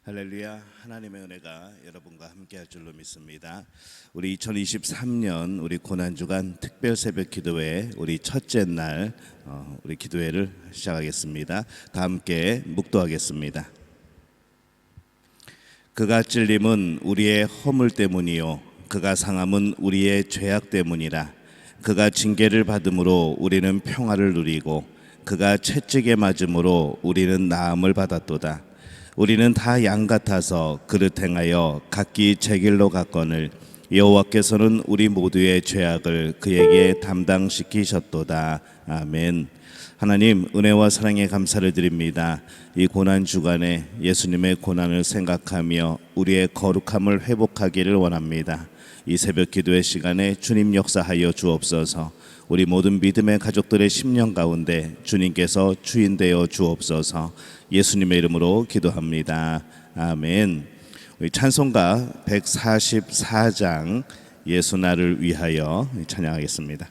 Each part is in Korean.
할렐루야. 하나님의 은혜가 여러분과 함께 할 줄로 믿습니다. 우리 2023년 우리 고난주간 특별 새벽 기도회 우리 첫째 날 우리 기도회를 시작하겠습니다. 다 함께 묵도하겠습니다. 그가 찔림은 우리의 허물 때문이요 그가 상함은 우리의 죄악 때문이라. 그가 징계를 받음으로 우리는 평화를 누리고 그가 채찍에 맞음으로 우리는 나음을 받았도다. 우리는 다 양 같아서 그릇 행하여 각기 제 길로 갔거늘 여호와께서는 우리 모두의 죄악을 그에게 담당시키셨도다. 아멘. 하나님, 은혜와 사랑에 감사를 드립니다. 이 고난 주간에 예수님의 고난을 생각하며 우리의 거룩함을 회복하기를 원합니다. 이 새벽 기도의 시간에 주님 역사하여 주옵소서. 우리 모든 믿음의 가족들의 심령 가운데 주님께서 주인 되어 주옵소서. 예수님의 이름으로 기도합니다. 아멘. 우리 찬송가 144장 예수 나를 위하여 찬양하겠습니다.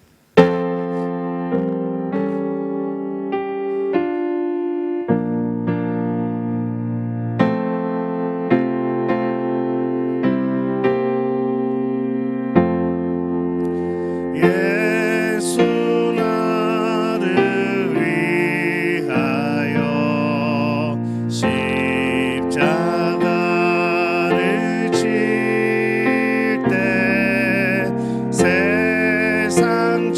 세상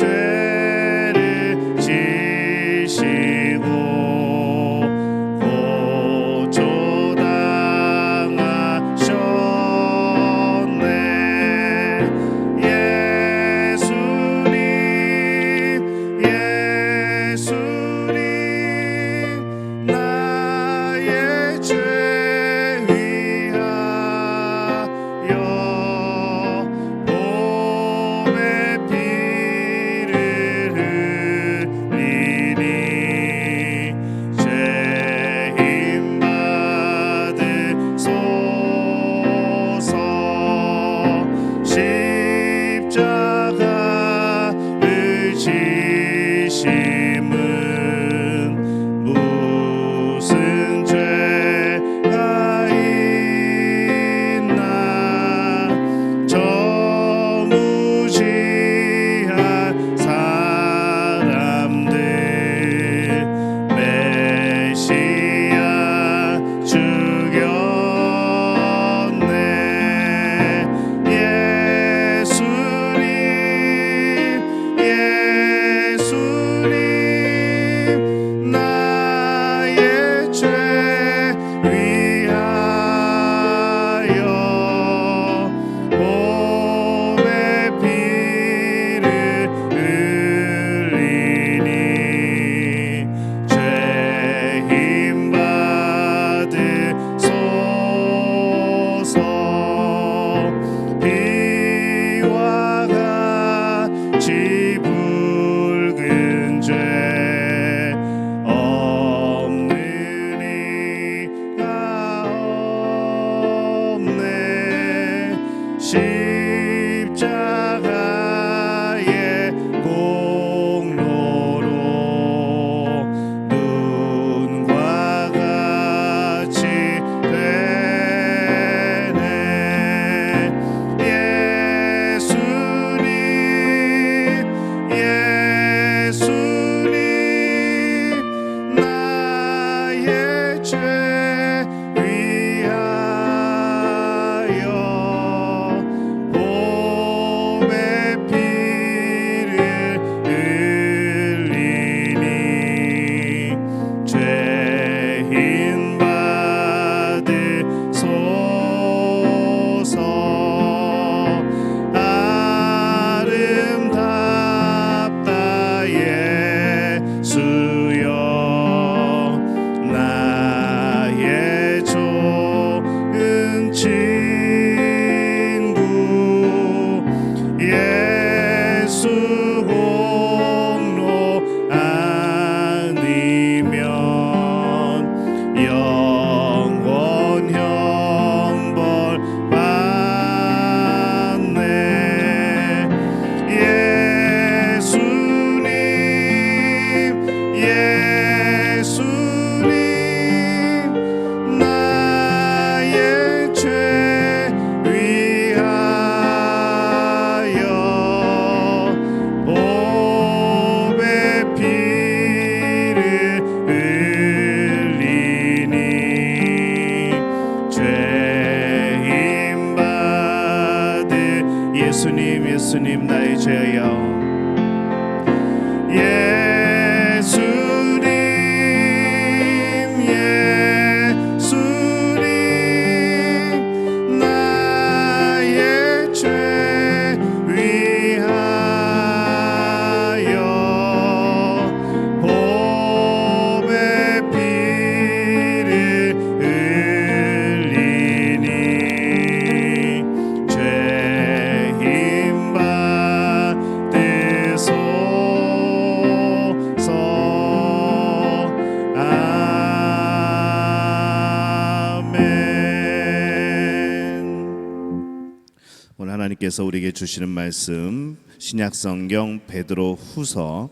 하나님께서 우리에게 주시는 말씀 신약성경 베드로 후서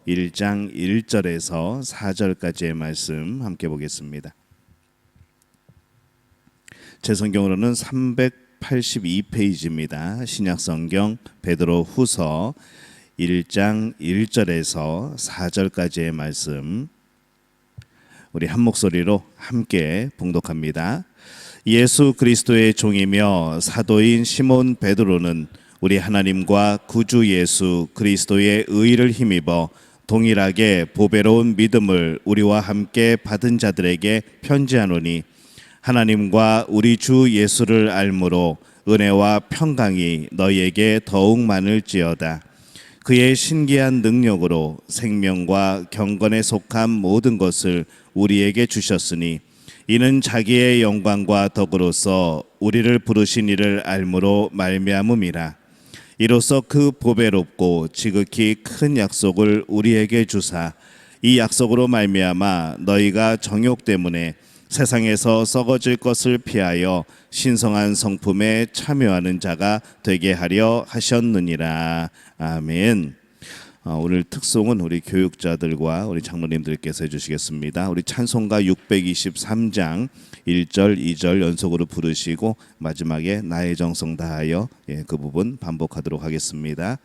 1장 1절에서 4절까지의 말씀 함께 보겠습니다. 제 성경으로는 382페이지입니다. 신약성경 베드로 후서 1장 1절에서 4절까지의 말씀 우리 한 목소리로 함께 봉독합니다. 예수 그리스도의 종이며 사도인 시몬 베드로는 우리 하나님과 구주 예수 그리스도의 의를 힘입어 동일하게 보배로운 믿음을 우리와 함께 받은 자들에게 편지하노니 하나님과 우리 주 예수를 알므로 은혜와 평강이 너희에게 더욱 많을지어다. 그의 신기한 능력으로 생명과 경건에 속한 모든 것을 우리에게 주셨으니 이는 자기의 영광과 덕으로서 우리를 부르신 이를 알므로 말미암음이라. 이로써 그 보배롭고 지극히 큰 약속을 우리에게 주사 이 약속으로 말미암아 너희가 정욕 때문에 세상에서 썩어질 것을 피하여 신성한 성품에 참여하는 자가 되게 하려 하셨느니라. 아멘. 오늘 특송은 우리 교육자들과 우리 장로님들께서 해주시겠습니다. 우리 찬송가 623장 1절 2절 연속으로 부르시고 마지막에 나의 정성 다하여 그 부분 반복하도록 하겠습니다.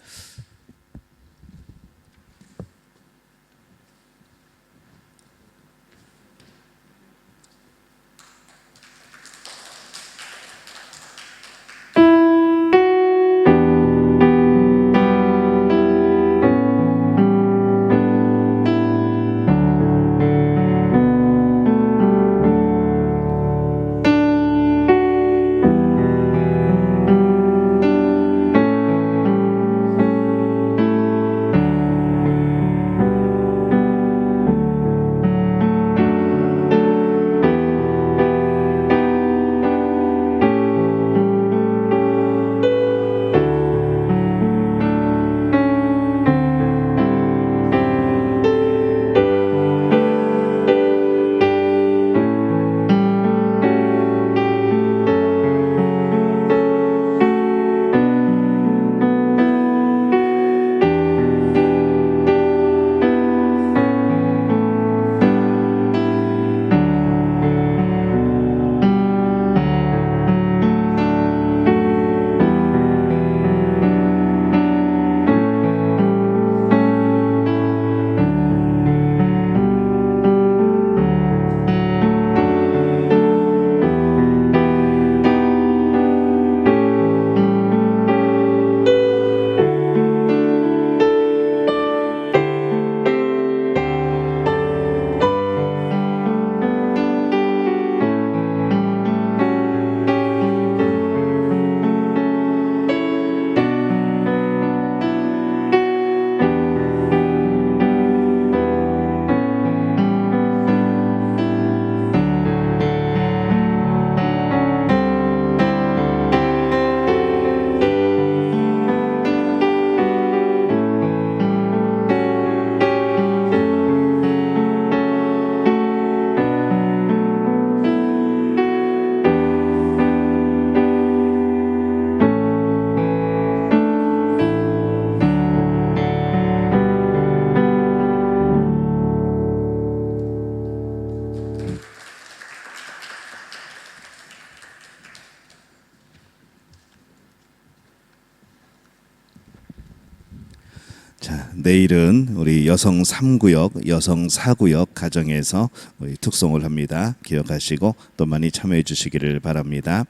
자, 내일은 우리 여성 3구역, 여성 4구역 가정에서 우리 특송을 합니다. 기억하시고 또 많이 참여해 주시기를 바랍니다.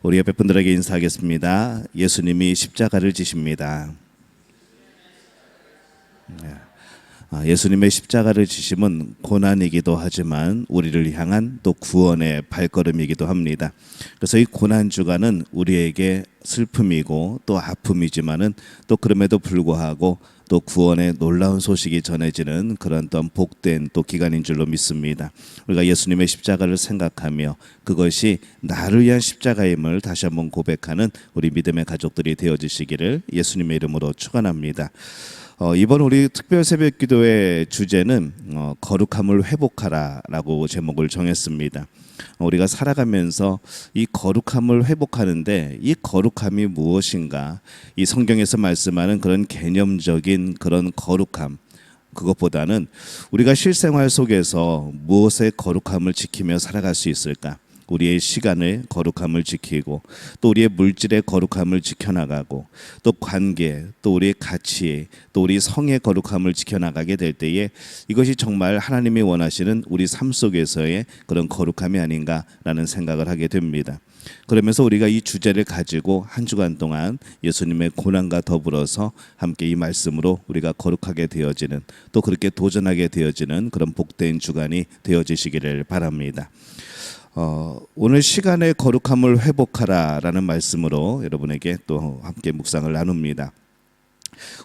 우리 옆에 분들에게 인사하겠습니다. 예수님이 십자가를 지십니다. 예수님의 십자가를 지심은 고난이기도 하지만 우리를 향한 또 구원의 발걸음이기도 합니다. 그래서 이 고난 주간은 우리에게 슬픔이고 또 아픔이지만은 또 그럼에도 불구하고 또 구원의 놀라운 소식이 전해지는 그런 또한 복된 또 기간인 줄로 믿습니다. 우리가 예수님의 십자가를 생각하며 그것이 나를 위한 십자가임을 다시 한번 고백하는 우리 믿음의 가족들이 되어주시기를 예수님의 이름으로 축원합니다. 이번 우리 특별 새벽 기도의 주제는 거룩함을 회복하라라고 제목을 정했습니다. 우리가 살아가면서 이 거룩함을 회복하는데 이 거룩함이 무엇인가? 이 성경에서 말씀하는 그런 개념적인 그런 거룩함, 그것보다는 우리가 실생활 속에서 무엇의 거룩함을 지키며 살아갈 수 있을까? 우리의 시간을 거룩함을 지키고 또 우리의 물질의 거룩함을 지켜나가고 또 관계 또 우리의 가치 또 우리 성의 거룩함을 지켜나가게 될 때에 이것이 정말 하나님이 원하시는 우리 삶 속에서의 그런 거룩함이 아닌가라는 생각을 하게 됩니다. 그러면서 우리가 이 주제를 가지고 한 주간 동안 예수님의 고난과 더불어서 함께 이 말씀으로 우리가 거룩하게 되어지는 또 그렇게 도전하게 되어지는 그런 복된 주간이 되어지시기를 바랍니다. 오늘 시간의 거룩함을 회복하라라는 말씀으로 여러분에게 또 함께 묵상을 나눕니다.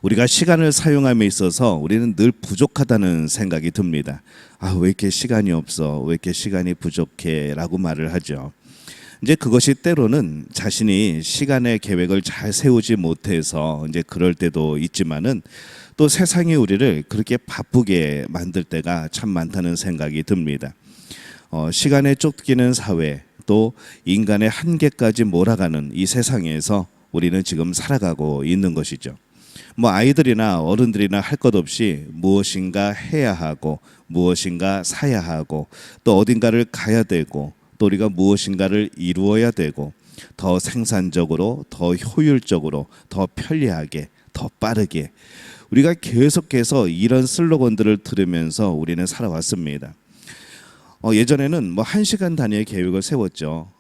우리가 시간을 사용함에 있어서 우리는 늘 부족하다는 생각이 듭니다. 왜 이렇게 시간이 없어? 왜 이렇게 시간이 부족해? 라고 말을 하죠. 이제 그것이 때로는 자신이 시간의 계획을 잘 세우지 못해서 이제 그럴 때도 있지만은 또 세상이 우리를 그렇게 바쁘게 만들 때가 참 많다는 생각이 듭니다. 시간에 쫓기는 사회 또 인간의 한계까지 몰아가는 이 세상에서 우리는 지금 살아가고 있는 것이죠. 아이들이나 어른들이나 할 것 없이 무엇인가 해야 하고 무엇인가 사야 하고 또 어딘가를 가야 되고 또 우리가 무엇인가를 이루어야 되고 더 생산적으로 더 효율적으로 더 편리하게 더 빠르게 우리가 계속해서 이런 슬로건들을 들으면서 우리는 살아왔습니다. 예전에는 1시간 단위의 계획을 세웠죠.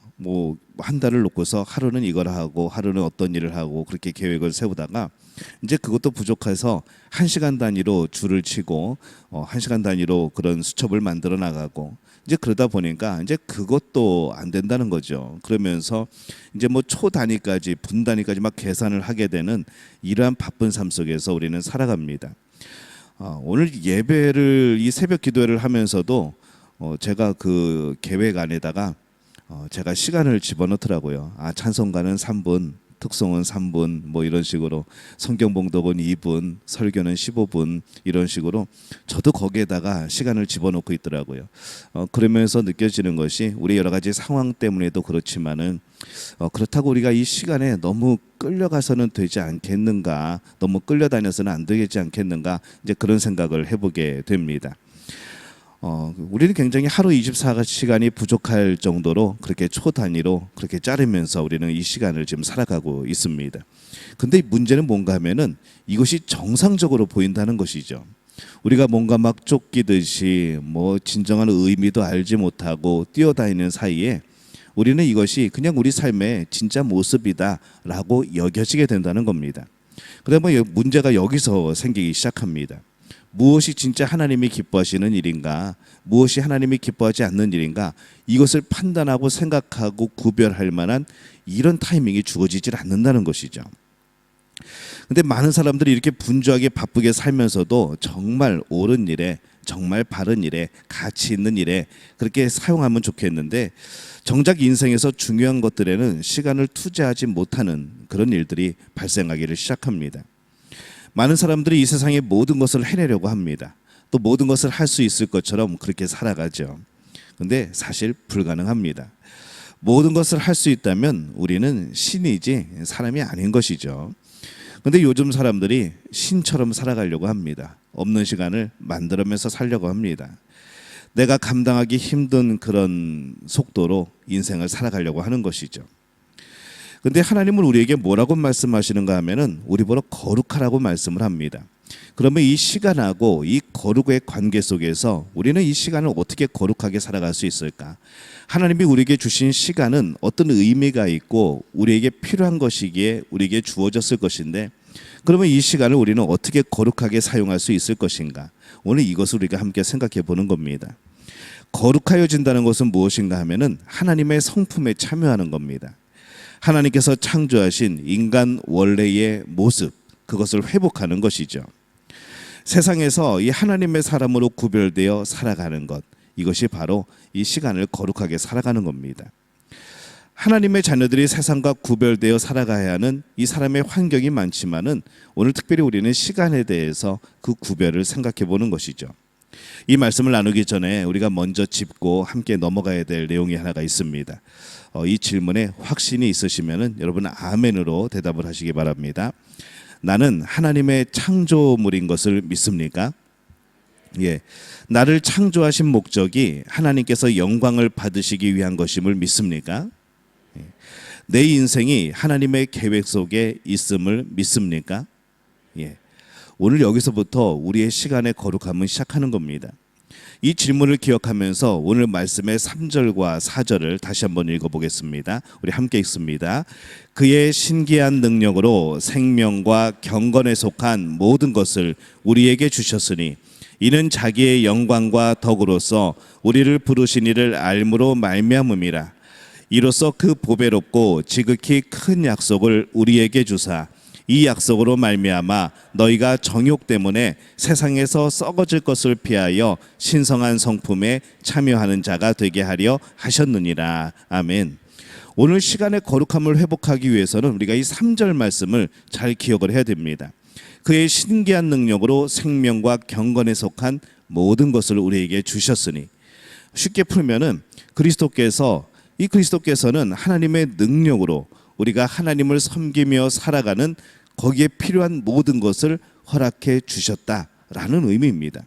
한 달을 놓고서 하루는 이걸 하고 하루는 어떤 일을 하고 그렇게 계획을 세우다가 이제 그것도 부족해서 1시간 단위로 줄을 치고 1시간 단위로 그런 수첩을 만들어 나가고 이제 그러다 보니까 이제 그것도 안 된다는 거죠. 그러면서 이제 초 단위까지 분 단위까지 막 계산을 하게 되는 이러한 바쁜 삶 속에서 우리는 살아갑니다. 오늘 예배를 이 새벽 기도회를 하면서도 제가 그 계획 안에다가 제가 시간을 집어넣더라고요. 찬송가는 3분, 특송은 3분 이런 식으로 성경 봉독은 2분, 설교는 15분 이런 식으로 저도 거기에다가 시간을 집어넣고 있더라고요. 그러면서 느껴지는 것이 우리 여러 가지 상황 때문에도 그렇지만은 그렇다고 우리가 이 시간에 너무 끌려가서는 되지 않겠는가, 너무 끌려다녀서는 안 되지 않겠는가 이제 그런 생각을 해보게 됩니다. 우리는 굉장히 하루 24시간이 부족할 정도로 그렇게 초단위로 그렇게 자르면서 우리는 이 시간을 지금 살아가고 있습니다. 근데 문제는 뭔가 하면은 이것이 정상적으로 보인다는 것이죠. 우리가 뭔가 막 쫓기듯이 진정한 의미도 알지 못하고 뛰어다니는 사이에 우리는 이것이 그냥 우리 삶의 진짜 모습이다라고 여겨지게 된다는 겁니다. 그다음에 문제가 여기서 생기기 시작합니다. 무엇이 진짜 하나님이 기뻐하시는 일인가, 무엇이 하나님이 기뻐하지 않는 일인가, 이것을 판단하고 생각하고 구별할 만한 이런 타이밍이 주어지질 않는다는 것이죠. 근데 많은 사람들이 이렇게 분주하게 바쁘게 살면서도 정말 옳은 일에, 정말 바른 일에, 가치 있는 일에 그렇게 사용하면 좋겠는데 정작 인생에서 중요한 것들에는 시간을 투자하지 못하는 그런 일들이 발생하기를 시작합니다. 많은 사람들이 이 세상의 모든 것을 해내려고 합니다. 또 모든 것을 할 수 있을 것처럼 그렇게 살아가죠. 근데 사실 불가능합니다. 모든 것을 할 수 있다면 우리는 신이지 사람이 아닌 것이죠. 근데 요즘 사람들이 신처럼 살아가려고 합니다. 없는 시간을 만들어내서 살려고 합니다. 내가 감당하기 힘든 그런 속도로 인생을 살아가려고 하는 것이죠. 근데 하나님은 우리에게 뭐라고 말씀하시는가 하면은 우리 보러 거룩하라고 말씀을 합니다. 그러면 이 시간하고 이 거룩의 관계 속에서 우리는 이 시간을 어떻게 거룩하게 살아갈 수 있을까? 하나님이 우리에게 주신 시간은 어떤 의미가 있고 우리에게 필요한 것이기에 우리에게 주어졌을 것인데 그러면 이 시간을 우리는 어떻게 거룩하게 사용할 수 있을 것인가? 오늘 이것을 우리가 함께 생각해 보는 겁니다. 거룩하여진다는 것은 무엇인가 하면은 하나님의 성품에 참여하는 겁니다. 하나님께서 창조하신 인간 원래의 모습, 그것을 회복하는 것이죠. 세상에서 이 하나님의 사람으로 구별되어 살아가는 것, 이것이 바로 이 시간을 거룩하게 살아가는 겁니다. 하나님의 자녀들이 세상과 구별되어 살아가야 하는 이 사람의 환경이 많지만은 오늘 특별히 우리는 시간에 대해서 그 구별을 생각해 보는 것이죠. 이 말씀을 나누기 전에 우리가 먼저 짚고 함께 넘어가야 될 내용이 하나가 있습니다. 이 질문에 확신이 있으시면은 여러분 아멘으로 대답을 하시기 바랍니다. 나는 하나님의 창조물인 것을 믿습니까? 예, 나를 창조하신 목적이 하나님께서 영광을 받으시기 위한 것임을 믿습니까? 내 인생이 하나님의 계획 속에 있음을 믿습니까? 예. 오늘 여기서부터 우리의 시간의 거룩함은 시작하는 겁니다. 이 질문을 기억하면서 오늘 말씀의 3절과 4절을 다시 한번 읽어보겠습니다. 우리 함께 읽습니다. 그의 신기한 능력으로 생명과 경건에 속한 모든 것을 우리에게 주셨으니 이는 자기의 영광과 덕으로서 우리를 부르신 이를 알므로 말미암음이라. 이로써 그 보배롭고 지극히 큰 약속을 우리에게 주사 이 약속으로 말미암아 너희가 정욕 때문에 세상에서 썩어질 것을 피하여 신성한 성품에 참여하는 자가 되게 하려 하셨느니라. 아멘. 오늘 시간의 거룩함을 회복하기 위해서는 우리가 이 3절 말씀을 잘 기억을 해야 됩니다. 그의 신기한 능력으로 생명과 경건에 속한 모든 것을 우리에게 주셨으니, 쉽게 풀면은 그리스도께서는 하나님의 능력으로 우리가 하나님을 섬기며 살아가는 거기에 필요한 모든 것을 허락해 주셨다라는 의미입니다.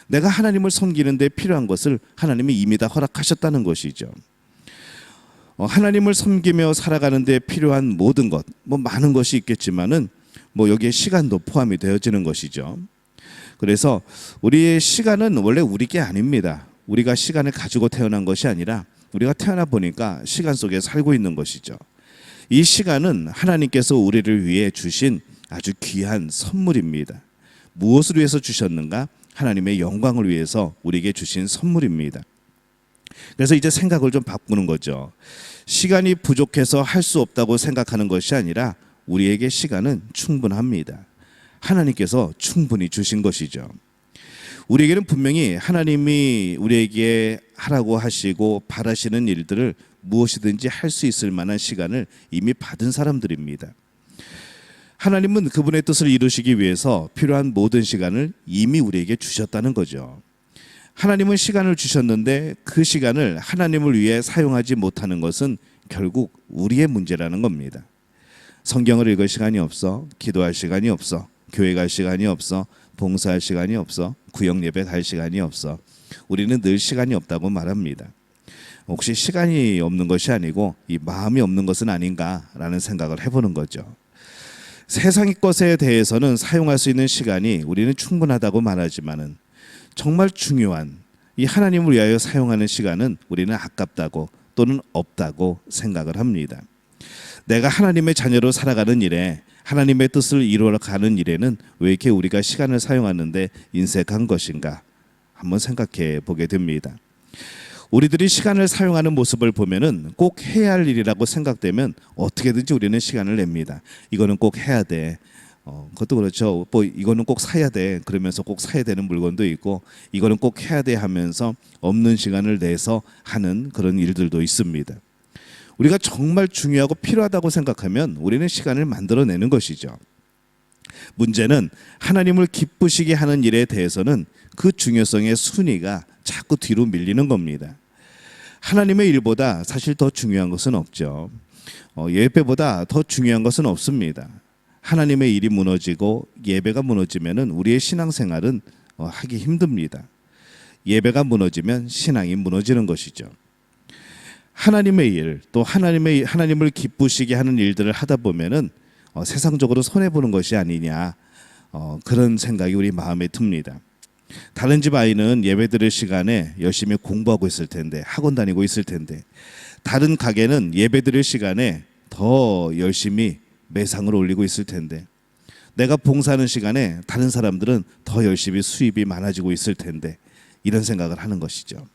내가 하나님을 섬기는 데 필요한 것을 하나님이 이미 다 허락하셨다는 것이죠. 하나님을 섬기며 살아가는 데 필요한 모든 것, 많은 것이 있겠지만은 여기에 시간도 포함이 되어지는 것이죠. 그래서 우리의 시간은 원래 우리 게 아닙니다. 우리가 시간을 가지고 태어난 것이 아니라 우리가 태어나 보니까 시간 속에 살고 있는 것이죠. 이 시간은 하나님께서 우리를 위해 주신 아주 귀한 선물입니다. 무엇을 위해서 주셨는가? 하나님의 영광을 위해서 우리에게 주신 선물입니다. 그래서 이제 생각을 좀 바꾸는 거죠. 시간이 부족해서 할 수 없다고 생각하는 것이 아니라 우리에게 시간은 충분합니다. 하나님께서 충분히 주신 것이죠. 우리에게는 분명히 하나님이 우리에게 하라고 하시고 바라시는 일들을 무엇이든지 할 수 있을 만한 시간을 이미 받은 사람들입니다. 하나님은 그분의 뜻을 이루시기 위해서 필요한 모든 시간을 이미 우리에게 주셨다는 거죠. 하나님은 시간을 주셨는데 그 시간을 하나님을 위해 사용하지 못하는 것은 결국 우리의 문제라는 겁니다. 성경을 읽을 시간이 없어, 기도할 시간이 없어, 교회 갈 시간이 없어, 봉사할 시간이 없어, 구역 예배 갈 시간이 없어. 우리는 늘 시간이 없다고 말합니다. 혹시 시간이 없는 것이 아니고 이 마음이 없는 것은 아닌가라는 생각을 해보는 거죠. 세상의 것에 대해서는 사용할 수 있는 시간이 우리는 충분하다고 말하지만은 정말 중요한 이 하나님을 위하여 사용하는 시간은 우리는 아깝다고 또는 없다고 생각을 합니다. 내가 하나님의 자녀로 살아가는 일에, 하나님의 뜻을 이루어가는 일에는 왜 이렇게 우리가 시간을 사용하는데 인색한 것인가 한번 생각해 보게 됩니다. 우리들이 시간을 사용하는 모습을 보면은 꼭 해야 할 일이라고 생각되면 어떻게든지 우리는 시간을 냅니다. 이거는 꼭 해야 돼. 그것도 그렇죠. 이거는 꼭 사야 돼. 그러면서 꼭 사야 되는 물건도 있고, 이거는 꼭 해야 돼 하면서 없는 시간을 내서 하는 그런 일들도 있습니다. 우리가 정말 중요하고 필요하다고 생각하면 우리는 시간을 만들어내는 것이죠. 문제는 하나님을 기쁘시게 하는 일에 대해서는 그 중요성의 순위가 자꾸 뒤로 밀리는 겁니다. 하나님의 일보다 사실 더 중요한 것은 없죠. 예배보다 더 중요한 것은 없습니다. 하나님의 일이 무너지고 예배가 무너지면 우리의 신앙생활은 하기 힘듭니다. 예배가 무너지면 신앙이 무너지는 것이죠. 하나님의 일, 또 하나님을 기쁘시게 하는 일들을 하다 보면은 세상적으로 손해 보는 것이 아니냐, 그런 생각이 우리 마음에 듭니다. 다른 집 아이는 예배 드릴 시간에 열심히 공부하고 있을 텐데, 학원 다니고 있을 텐데, 다른 가게는 예배 드릴 시간에 더 열심히 매상을 올리고 있을 텐데, 내가 봉사하는 시간에 다른 사람들은 더 열심히 수입이 많아지고 있을 텐데, 이런 생각을 하는 것이죠.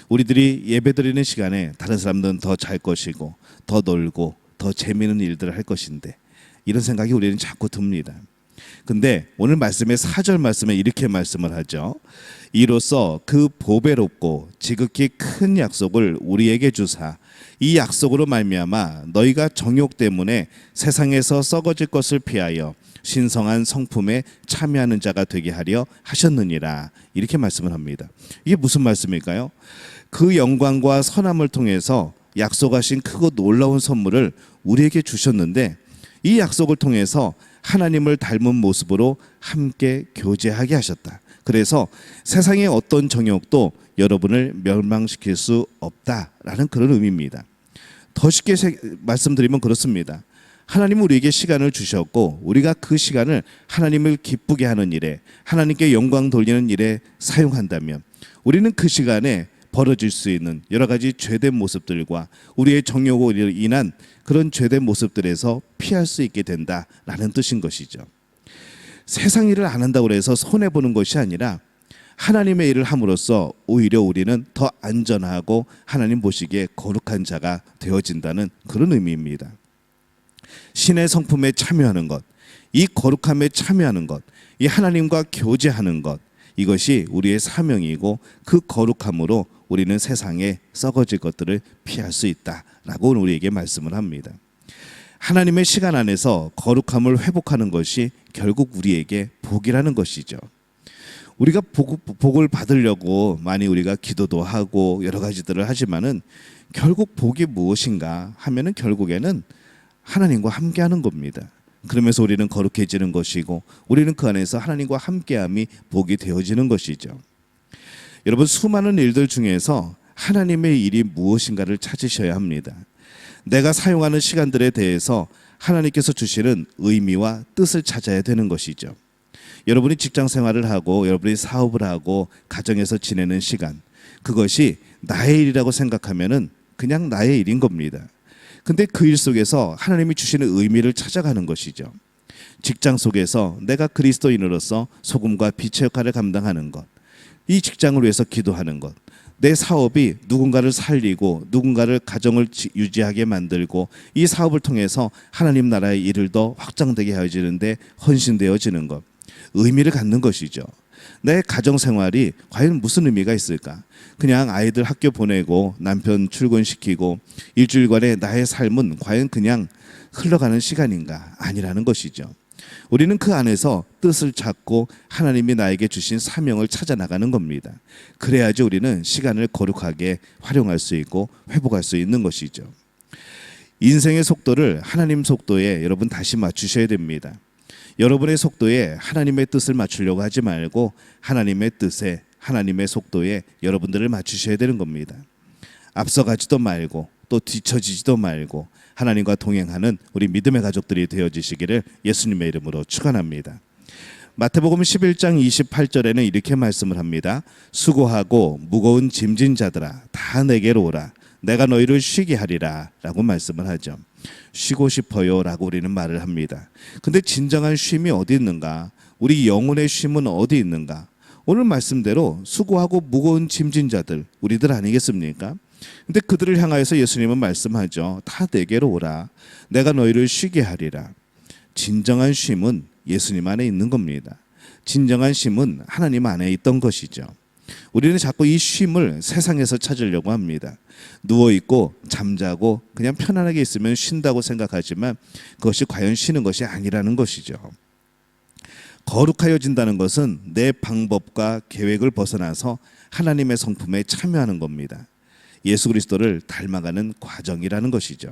우리들이 예배드리는 시간에 다른 사람들은 더 잘 것이고 더 놀고 더 재미있는 일들을 할 것인데, 이런 생각이 우리는 자꾸 듭니다. 근데 오늘 말씀의 4절 말씀에 이렇게 말씀을 하죠. 이로써 그 보배롭고 지극히 큰 약속을 우리에게 주사 이 약속으로 말미암아 너희가 정욕 때문에 세상에서 썩어질 것을 피하여 신성한 성품에 참여하는 자가 되게 하려 하셨느니라. 이렇게 말씀을 합니다. 이게 무슨 말씀일까요? 그 영광과 선함을 통해서 약속하신 크고 놀라운 선물을 우리에게 주셨는데 이 약속을 통해서 하나님을 닮은 모습으로 함께 교제하게 하셨다. 그래서 세상의 어떤 정욕도 여러분을 멸망시킬 수 없다라는 그런 의미입니다. 더 쉽게 말씀드리면 그렇습니다. 하나님은 우리에게 시간을 주셨고 우리가 그 시간을 하나님을 기쁘게 하는 일에, 하나님께 영광 돌리는 일에 사용한다면 우리는 그 시간에 벌어질 수 있는 여러 가지 죄된 모습들과 우리의 정욕으로 인한 그런 죄된 모습들에서 피할 수 있게 된다라는 뜻인 것이죠. 세상 일을 안 한다고 해서 손해보는 것이 아니라 하나님의 일을 함으로써 오히려 우리는 더 안전하고 하나님 보시기에 거룩한 자가 되어진다는 그런 의미입니다. 신의 성품에 참여하는 것, 이 거룩함에 참여하는 것, 이 하나님과 교제하는 것, 이것이 우리의 사명이고 그 거룩함으로 우리는 세상에 썩어질 것들을 피할 수 있다라고 우리에게 말씀을 합니다. 하나님의 시간 안에서 거룩함을 회복하는 것이 결국 우리에게 복이라는 것이죠. 우리가 복을 받으려고 많이 우리가 기도도 하고 여러 가지들을 하지만은 결국 복이 무엇인가 하면은 결국에는 하나님과 함께하는 겁니다. 그러면서 우리는 거룩해지는 것이고 우리는 그 안에서 하나님과 함께함이 복이 되어지는 것이죠. 여러분, 수많은 일들 중에서 하나님의 일이 무엇인가를 찾으셔야 합니다. 내가 사용하는 시간들에 대해서 하나님께서 주시는 의미와 뜻을 찾아야 되는 것이죠. 여러분이 직장 생활을 하고 여러분이 사업을 하고 가정에서 지내는 시간, 그것이 나의 일이라고 생각하면은 그냥 나의 일인 겁니다. 근데 그 일 속에서 하나님이 주시는 의미를 찾아가는 것이죠. 직장 속에서 내가 그리스도인으로서 소금과 빛의 역할을 감당하는 것, 이 직장을 위해서 기도하는 것, 내 사업이 누군가를 살리고 누군가를 가정을 유지하게 만들고 이 사업을 통해서 하나님 나라의 일을 더 확장되게 하여지는데 헌신되어지는 것, 의미를 갖는 것이죠. 내 가정생활이 과연 무슨 의미가 있을까? 그냥 아이들 학교 보내고 남편 출근시키고 일주일간의 나의 삶은 과연 그냥 흘러가는 시간인가? 아니라는 것이죠. 우리는 그 안에서 뜻을 찾고 하나님이 나에게 주신 사명을 찾아 나가는 겁니다. 그래야지 우리는 시간을 거룩하게 활용할 수 있고 회복할 수 있는 것이죠. 인생의 속도를 하나님 속도에 여러분 다시 맞추셔야 됩니다. 여러분의 속도에 하나님의 뜻을 맞추려고 하지 말고 하나님의 뜻에, 하나님의 속도에 여러분들을 맞추셔야 되는 겁니다. 앞서가지도 말고 또 뒤처지지도 말고 하나님과 동행하는 우리 믿음의 가족들이 되어지시기를 예수님의 이름으로 축원합니다. 마태복음 11장 28절에는 이렇게 말씀을 합니다. 수고하고 무거운 짐진 자들아 다 내게로 오라. 내가 너희를 쉬게 하리라 라고 말씀을 하죠. 쉬고 싶어요 라고 우리는 말을 합니다. 근데 진정한 쉼이 어디 있는가? 우리 영혼의 쉼은 어디 있는가? 오늘 말씀대로 수고하고 무거운 짐진 자들, 우리들 아니겠습니까? 근데 그들을 향하여서 예수님은 말씀하죠. 다 내게로 오라. 내가 너희를 쉬게 하리라. 진정한 쉼은 예수님 안에 있는 겁니다. 진정한 쉼은 하나님 안에 있던 것이죠. 우리는 자꾸 이 쉼을 세상에서 찾으려고 합니다. 누워있고 잠자고 그냥 편안하게 있으면 쉰다고 생각하지만 그것이 과연 쉬는 것이 아니라는 것이죠. 거룩하여진다는 것은 내 방법과 계획을 벗어나서 하나님의 성품에 참여하는 겁니다. 예수 그리스도를 닮아가는 과정이라는 것이죠.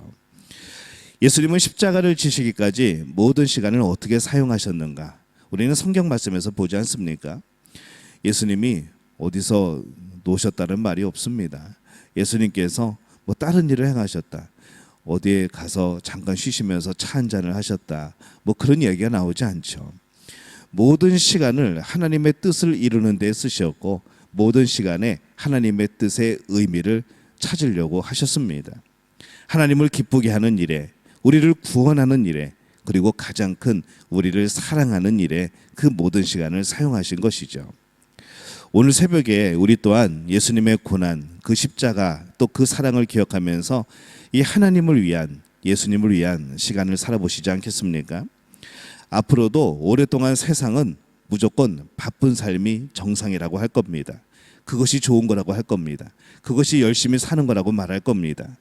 예수님은 십자가를 지시기까지 모든 시간을 어떻게 사용하셨는가? 우리는 성경 말씀에서 보지 않습니까? 예수님이 어디서 노셨다는 말이 없습니다. 예수님께서 뭐 다른 일을 행하셨다, 어디에 가서 잠깐 쉬시면서 차 한 잔을 하셨다, 뭐 그런 얘기가 나오지 않죠. 모든 시간을 하나님의 뜻을 이루는 데 쓰셨고 모든 시간에 하나님의 뜻의 의미를 찾으려고 하셨습니다. 하나님을 기쁘게 하는 일에, 우리를 구원하는 일에, 그리고 가장 큰 우리를 사랑하는 일에 그 모든 시간을 사용하신 것이죠. 오늘 새벽에 우리 또한 예수님의 고난, 그 십자가, 또 그 사랑을 기억하면서 이 하나님을 위한, 예수님을 위한 시간을 살아보시지 않겠습니까? 앞으로도 오랫동안 세상은 무조건 바쁜 삶이 정상이라고 할 겁니다. 그것이 좋은 거라고 할 겁니다. 그것이 열심히 사는 거라고 말할 겁니다.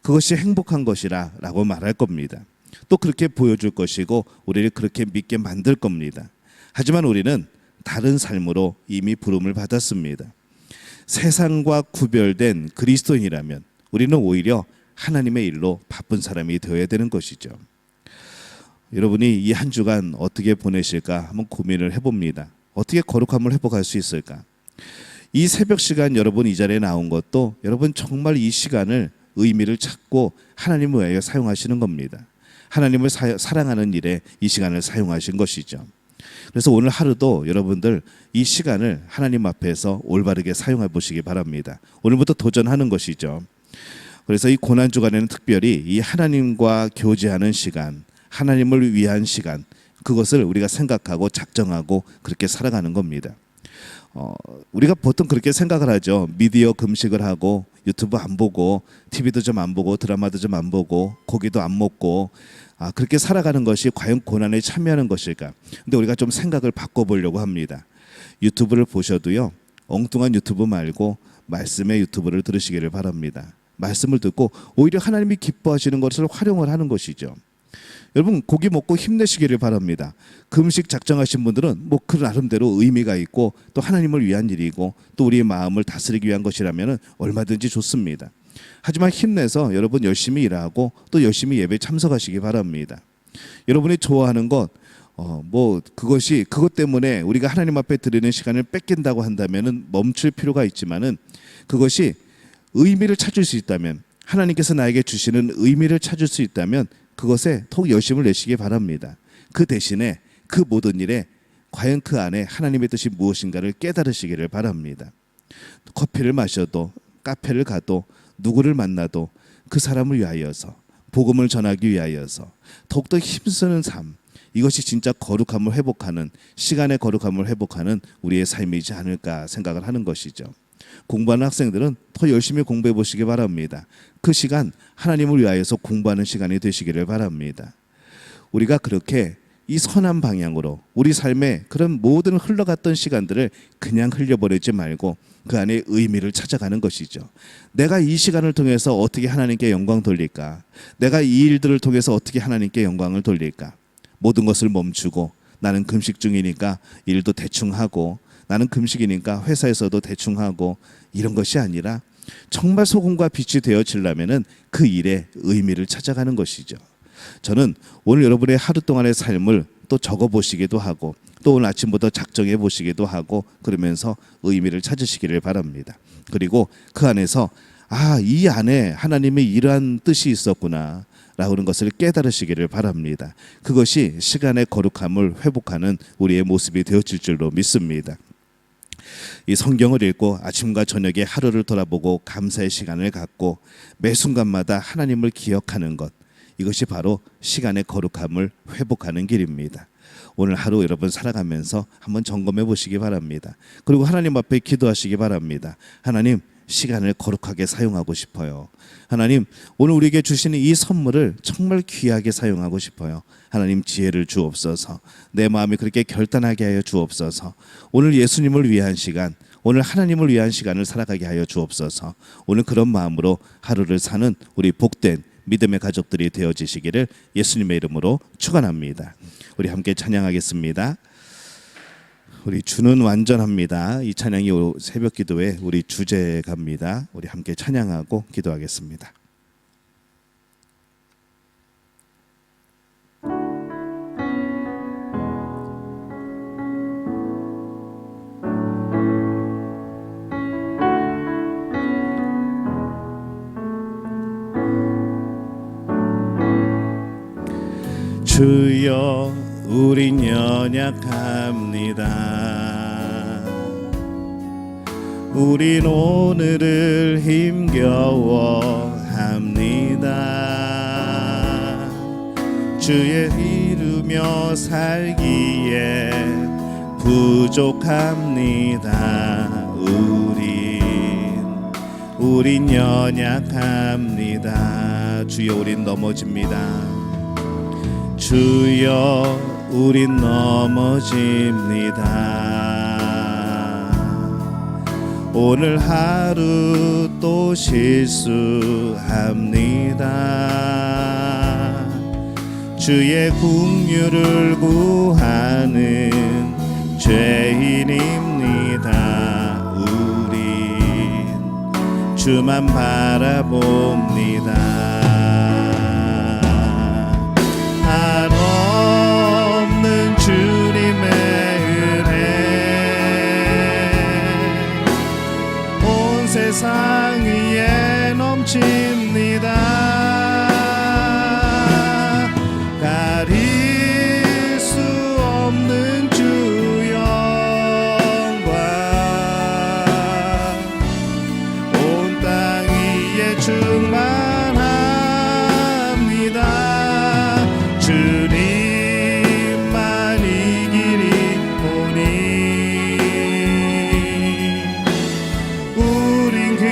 그것이 행복한 것이라고 말할 겁니다. 또 그렇게 보여줄 것이고 우리를 그렇게 믿게 만들 겁니다. 하지만 우리는 다른 삶으로 이미 부름을 받았습니다. 세상과 구별된 그리스도인이라면 우리는 오히려 하나님의 일로 바쁜 사람이 되어야 되는 것이죠. 여러분이 이 한 주간 어떻게 보내실까 한번 고민을 해봅니다. 어떻게 거룩함을 회복할 수 있을까? 이 새벽 시간 여러분 이 자리에 나온 것도 여러분 정말 이 시간을 의미를 찾고 하나님을 위하여 사용하시는 겁니다. 하나님을 사랑하는 일에 이 시간을 사용하신 것이죠. 그래서 오늘 하루도 여러분들 이 시간을 하나님 앞에서 올바르게 사용해 보시기 바랍니다. 오늘부터 도전하는 것이죠. 그래서 이 고난주간에는 특별히 이 하나님과 교제하는 시간, 하나님을 위한 시간, 그것을 우리가 생각하고 작정하고 그렇게 살아가는 겁니다. 우리가 보통 그렇게 생각을 하죠. 미디어 금식을 하고 유튜브 안 보고 TV도 좀 안 보고 드라마도 좀 안 보고 고기도 안 먹고 그렇게 살아가는 것이 과연 고난에 참여하는 것일까? 근데 우리가 좀 생각을 바꿔보려고 합니다. 유튜브를 보셔도요, 엉뚱한 유튜브 말고 말씀의 유튜브를 들으시기를 바랍니다. 말씀을 듣고 오히려 하나님이 기뻐하시는 것을 활용을 하는 것이죠. 여러분 고기 먹고 힘내시기를 바랍니다. 금식 작정하신 분들은 뭐 그 나름대로 의미가 있고 또 하나님을 위한 일이고 또 우리의 마음을 다스리기 위한 것이라면 얼마든지 좋습니다. 하지만 힘내서 여러분 열심히 일하고 또 열심히 예배에 참석하시기 바랍니다. 여러분이 좋아하는 것 그것 때문에 우리가 하나님 앞에 드리는 시간을 뺏긴다고 한다면은 멈출 필요가 있지만은 그것이 의미를 찾을 수 있다면 하나님께서 나에게 주시는 의미를 찾을 수 있다면 그것에 더욱 열심을 내시기 바랍니다. 그 대신에 그 모든 일에 과연 그 안에 하나님의 뜻이 무엇인가를 깨달으시기를 바랍니다. 커피를 마셔도 카페를 가도 누구를 만나도 그 사람을 위하여서 복음을 전하기 위하여서 더욱더 힘쓰는 삶, 이것이 진짜 거룩함을 회복하는, 시간의 거룩함을 회복하는 우리의 삶이지 않을까 생각을 하는 것이죠. 공부하는 학생들은 더 열심히 공부해 보시기 바랍니다. 그 시간 하나님을 위하여서 공부하는 시간이 되시기를 바랍니다. 우리가 그렇게 이 선한 방향으로 우리 삶에 그런 모든 흘러갔던 시간들을 그냥 흘려버리지 말고 그 안에 의미를 찾아가는 것이죠. 내가 이 시간을 통해서 어떻게 하나님께 영광 돌릴까? 내가 이 일들을 통해서 어떻게 하나님께 영광을 돌릴까? 모든 것을 멈추고 나는 금식 중이니까 일도 대충 하고 나는 금식이니까 회사에서도 대충 하고 이런 것이 아니라 정말 소금과 빛이 되어지려면은 그 일에 의미를 찾아가는 것이죠. 저는 오늘 여러분의 하루 동안의 삶을 또 적어보시기도 하고 또 오늘 아침부터 작정해 보시기도 하고 그러면서 의미를 찾으시기를 바랍니다. 그리고 그 안에서 이 안에 하나님의 이러한 뜻이 있었구나 라는 것을 깨달으시기를 바랍니다. 그것이 시간의 거룩함을 회복하는 우리의 모습이 되어질 줄로 믿습니다. 이 성경을 읽고 아침과 저녁에 하루를 돌아보고 감사의 시간을 갖고 매 순간마다 하나님을 기억하는 것, 이것이 바로 시간의 거룩함을 회복하는 길입니다. 오늘 하루 여러분 살아가면서 한번 점검해 보시기 바랍니다. 그리고 하나님 앞에 기도하시기 바랍니다. 하나님, 시간을 거룩하게 사용하고 싶어요. 하나님, 오늘 우리에게 주시는 이 선물을 정말 귀하게 사용하고 싶어요. 하나님, 지혜를 주옵소서. 내 마음이 그렇게 결단하게 하여 주옵소서. 오늘 예수님을 위한 시간, 오늘 하나님을 위한 시간을 살아가게 하여 주옵소서. 오늘 그런 마음으로 하루를 사는 우리 복된 믿음의 가족들이 되어지시기를 예수님의 이름으로 축원합니다. 우리 함께 찬양하겠습니다. 우리 주는 완전합니다. 이 찬양이 새벽 기도의 우리 주제가입니다. 우리 함께 찬양하고 기도하겠습니다. 주여, 우린 연약합니다. 우린 오늘을 힘겨워합니다. 주의 이루며 살기에 부족합니다. 우린 연약합니다. 주여, 우린 넘어집니다. 주여, 우린 넘어집니다. 오늘 하루 또 실수합니다. 주의 긍휼을 구하는 죄인입니다. 우린 주만 바라봅니다. 한없는 주님의 은혜 온 세상 위에 넘칩니다. 가릴 수 없는 주 영광 온 땅 위에 충만합니다. 주님만 이 길이 오니 우린 그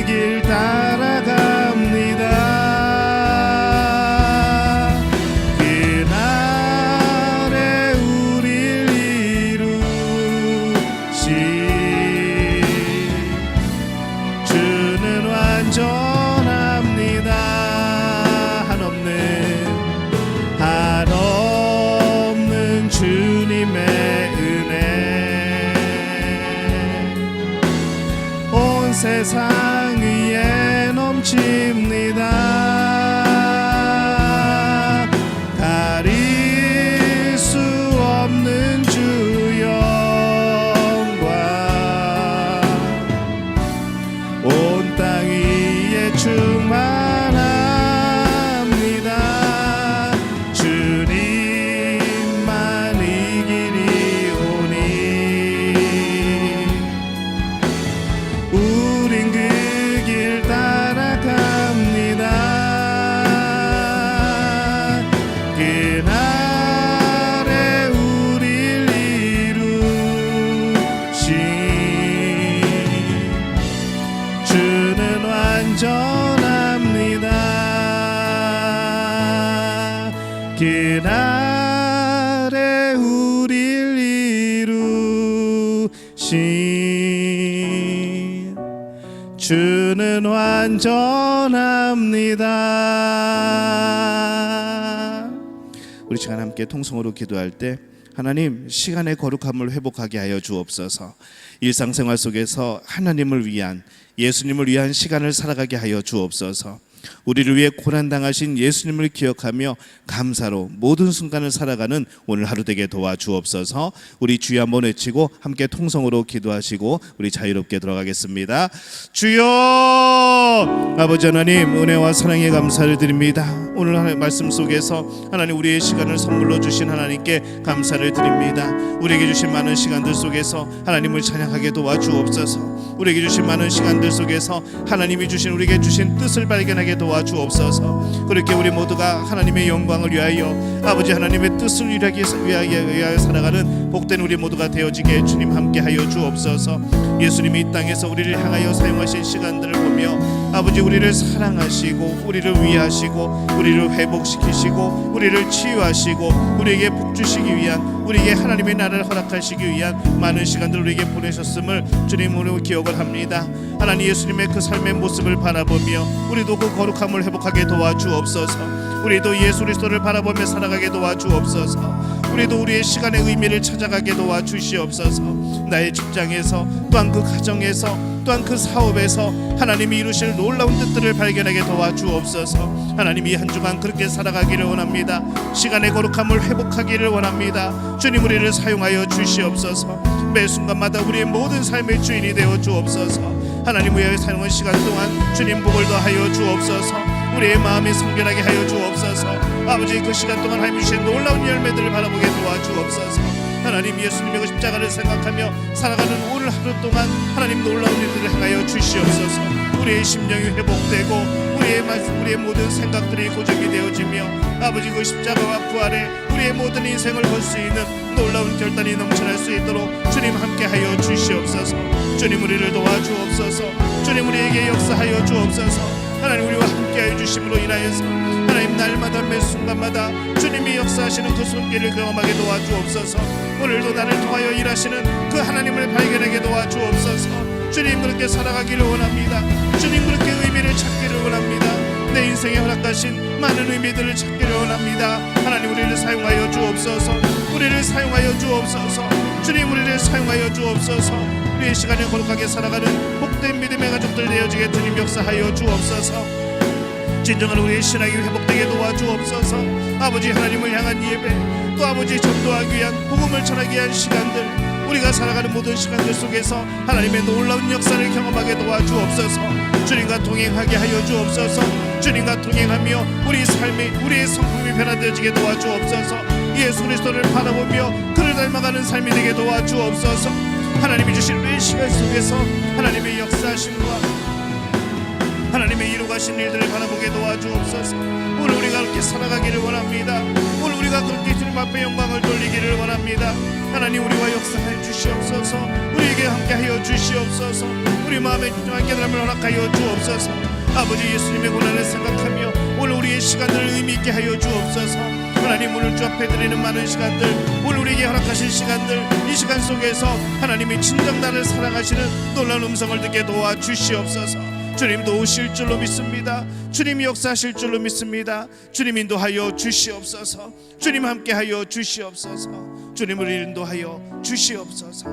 길 따라갑니다. 그날에 우릴 이루신 주는 완전합니다. 한없는 주님의 은혜 온 세상 위에 넘칩니다. 가릴 수 없는 주 영광 온 땅 위에 충만합니다. 주님만 이 길이 오니 우린 그 길 따라갑니다. 그날에 우릴 이루신 주는 완전합니다. 그날에 우릴 이루신 주는 완전합니다. 우리 시간 함께 통성으로 기도할 때 하나님, 시간의 거룩함을 회복하게 하여 주옵소서. 일상생활 속에서 하나님을 위한, 예수님을 위한 시간을 살아가게 하여 주옵소서. 우리를 위해 고난당하신 예수님을 기억하며 감사로 모든 순간을 살아가는 오늘 하루 되게 도와주옵소서. 우리 주여 한번 외치고 함께 통성으로 기도하시고 우리 자유롭게 들어가겠습니다. 주여, 아버지 하나님, 은혜와 사랑에 감사를 드립니다. 오늘 하나님 말씀 속에서 하나님 우리의 시간을 선물로 주신 하나님께 감사를 드립니다. 우리에게 주신 많은 시간들 속에서 하나님을 찬양하게 도와주옵소서. 우리에게 주신 많은 시간들 속에서 하나님이 주신, 우리에게 주신 뜻을 발견하게 도와주옵소서. 그렇게 우리 모두가 하나님의 영광을 위하여, 아버지 하나님의 뜻을 위하여 살아가는 복된 우리 모두가 되어지게 주님 함께하여 주옵소서. 예수님이 이 땅에서 우리를 향하여 사용하신 시간들을 보며 아버지 우리를 사랑하시고 우리를 위하시고 우리를 회복시키시고 우리를 치유하시고 우리에게 복 주시기 위한, 우리에게 하나님의 나라를 허락하시기 위한 많은 시간들을 우리에게 보내셨음을 주님으로 기억을 합니다. 하나님, 예수님의 그 삶의 모습을 바라보며 우리도 그 거룩함을 회복하게 도와주옵소서. 우리도 예수 그리스도를 바라보며 살아가게 도와주옵소서. 우리도 우리의 시간의 의미를 찾아가게 도와주시옵소서. 나의 직장에서, 또한 그 가정에서, 또한 그 사업에서 하나님이 이루실 놀라운 뜻들을 발견하게 도와주옵소서. 하나님, 이 한 주간 그렇게 살아가기를 원합니다. 시간의 거룩함을 회복하기를 원합니다. 주님, 우리를 사용하여 주시옵소서. 매 순간마다 우리의 모든 삶의 주인이 되어 주옵소서. 하나님, 우리의 사용한 시간 동안 주님 복을 더하여 주옵소서. 우리의 마음이 성결하게 하여 주옵소서. 아버지, 그 시간 동안 하나님 주신 놀라운 열매들을 바라보게 도와주옵소서. 하나님, 예수님의 그 십자가를 생각하며 살아가는 오늘 하루 동안 하나님 놀라운 일들을 행하여 주시옵소서. 우리의 심령이 회복되고 우리의 모든 생각들이 고정이 되어지며 아버지, 그 십자가와 부활에 우리의 모든 인생을 걸 수 있는 놀라운 결단이 넘쳐날 수 있도록 주님 함께하여 주시옵소서. 주님, 우리를 도와주옵소서. 주님, 우리에게 역사하여 주옵소서. 하나님 우리와 함께하여 주심으로 인하여서 하나님 날마다 매 순간마다 주님이 역사하시는 그 손길을 경험하게 도와주옵소서. 오늘도 나를 통하여 일하시는 그 하나님을 발견하게 도와주옵소서. 주님 그렇게 살아가기를 원합니다. 주님 그렇게 의미를 찾기를 원합니다. 내 인생에 허락하신 많은 의미들을 찾기를 원합니다. 하나님 우리를 사용하여 주옵소서. 우리를 사용하여 주옵소서. 주님 우리를 사용하여 주옵소서. 우리의 시간을 거룩하게 살아가는 복된 믿음의 가족들 되어지게 주님 역사하여 주옵소서. 진정한 우리의 신앙이 회복되게 도와주옵소서. 아버지 하나님을 향한 예배, 또 아버지 전도하기 위한 복음을 전하기 위한 시간들, 우리가 살아가는 모든 시간들 속에서 하나님의 놀라운 역사를 경험하게 도와주옵소서. 주님과 동행하게 하여 주옵소서. 주님과 동행하며 우리 삶이, 우리의 성품이 변화되어지게 도와주옵소서. 예수 그리스도를 바라보며 그를 닮아가는 삶이 되게 도와주옵소서. 하나님이 주신 우리의 시간 속에서 하나님의 역사하심과 하나님의 이루가신 일들을 바라보게 도와주옵소서. 오늘 우리가 그렇게 살아가기를 원합니다. 오늘 우리가 그렇게 주님 앞에 영광을 돌리기를 원합니다. 하나님 우리와 역사해 주시옵소서. 우리에게 함께하여 주시옵소서. 우리 마음에 진정한 깨달음을 허락하여 주옵소서. 아버지 예수님의 고난을 생각하며 오늘 우리의 시간들을 의미있게 하여 주옵소서. 하나님 오늘 주 앞에 드리는 많은 시간들, 오늘 우리에게 허락하신 시간들, 이 시간 속에서 하나님이 진정 나를 사랑하시는 놀라운 음성을 듣게 도와주시옵소서. 주님도 오실 줄로 믿습니다. 주님이 역사하실 줄로 믿습니다. 주님 인도하여 주시옵소서. 주님 함께하여 주시옵소서. 주님 우리를 인도하여 주시옵소서.